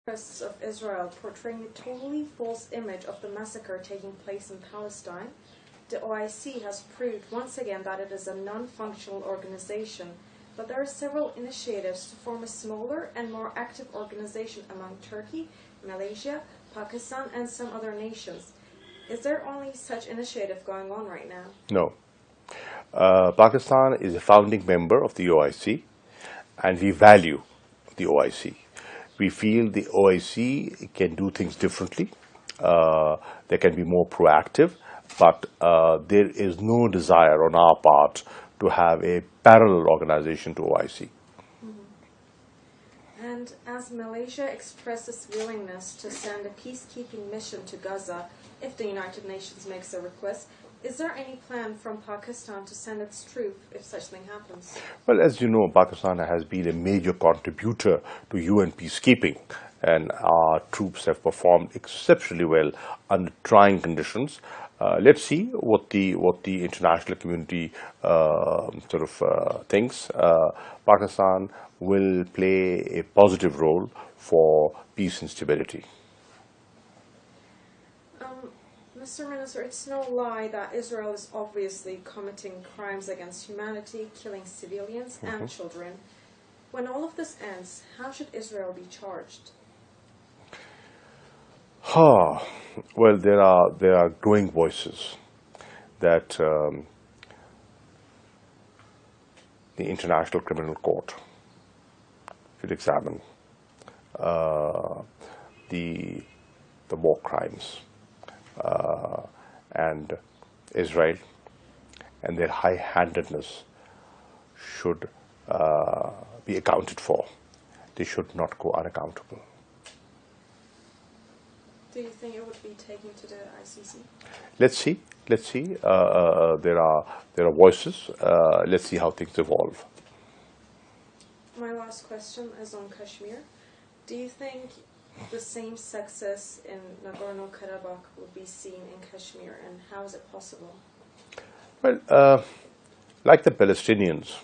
Interests of Israel, portraying a totally false image of the massacre taking place in Palestine, the OIC has proved once again that it is a non-functional organization, but there are several initiatives to form a smaller and more active organization among Turkey, Malaysia, Pakistan, and some other nations. Is there only such initiative going on right now? No. Pakistan is a founding member of the OIC, and we value the OIC. We feel the OIC can do things differently. They can be more proactive, but there is no desire on our part to have a parallel organization to OIC. And as Malaysia expressed its willingness to send a peacekeeping mission to Gaza if the United Nations makes a request, is there any plan from Pakistan to send its troops if such thing happens? Well, as you know, Pakistan has been a major contributor to UN peacekeeping, and our troops have performed exceptionally well under trying conditions. Let's see what the international community thinks. Pakistan will play a positive role for peace and stability. Mr. Minister, it's no lie that Israel is obviously committing crimes against humanity, killing civilians and children. When all of this ends, how should Israel be charged? Well, there are growing voices that the International Criminal Court should examine the war crimes, and Israel and their high-handedness should be accounted for. They should not go unaccountable. Do you think it would be taken to the ICC? Let's see. There are voices. Let's see how things evolve. My last question is on Kashmir. Do you think the same success in Nagorno-Karabakh will be seen in Kashmir, and how is it possible? Well, like the Palestinians,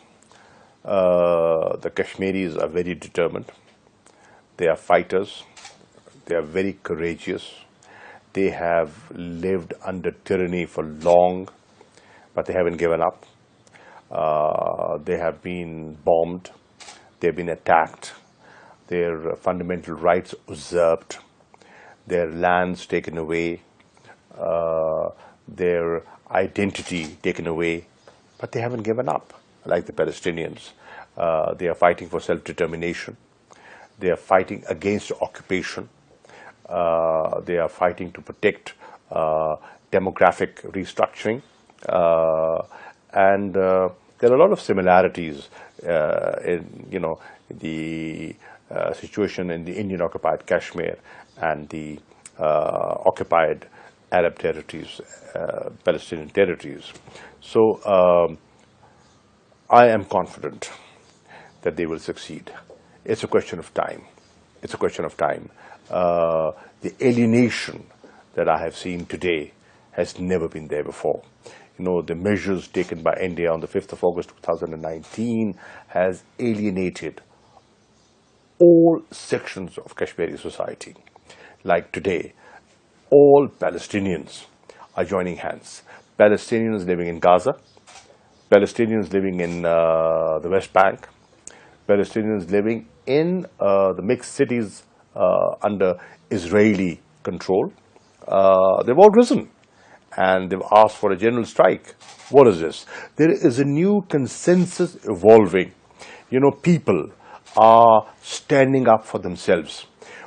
the Kashmiris are very determined. They are fighters. They are very courageous. They have lived under tyranny for long, but they haven't given up. They have been bombed. They've been attacked. Their fundamental rights usurped, their lands taken away, their identity taken away, but they haven't given up, like the Palestinians. They are fighting for self-determination. They are fighting against occupation. They are fighting to protect demographic restructuring. And there are a lot of similarities in, the situation in the Indian-occupied Kashmir and the occupied Arab territories, Palestinian territories. So I am confident that they will succeed. It's a question of time. It's a question of time. The alienation that I have seen today has never been there before. The measures taken by India on the 5th of August 2019 has alienated all sections of Kashmiri society. Like today, all Palestinians are joining hands. Palestinians living in Gaza, Palestinians living in the West Bank, Palestinians living in the mixed cities under Israeli control. They've all risen and they've asked for a general strike. What is this? There is a new consensus evolving. People are standing up for themselves.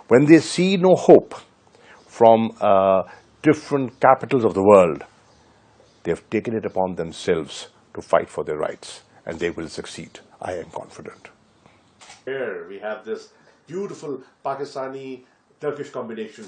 When they see no hope from different capitals of the world, they have taken it upon themselves to fight for their rights, and they will succeed. I am confident. Here we have this beautiful Pakistani-Turkish combination.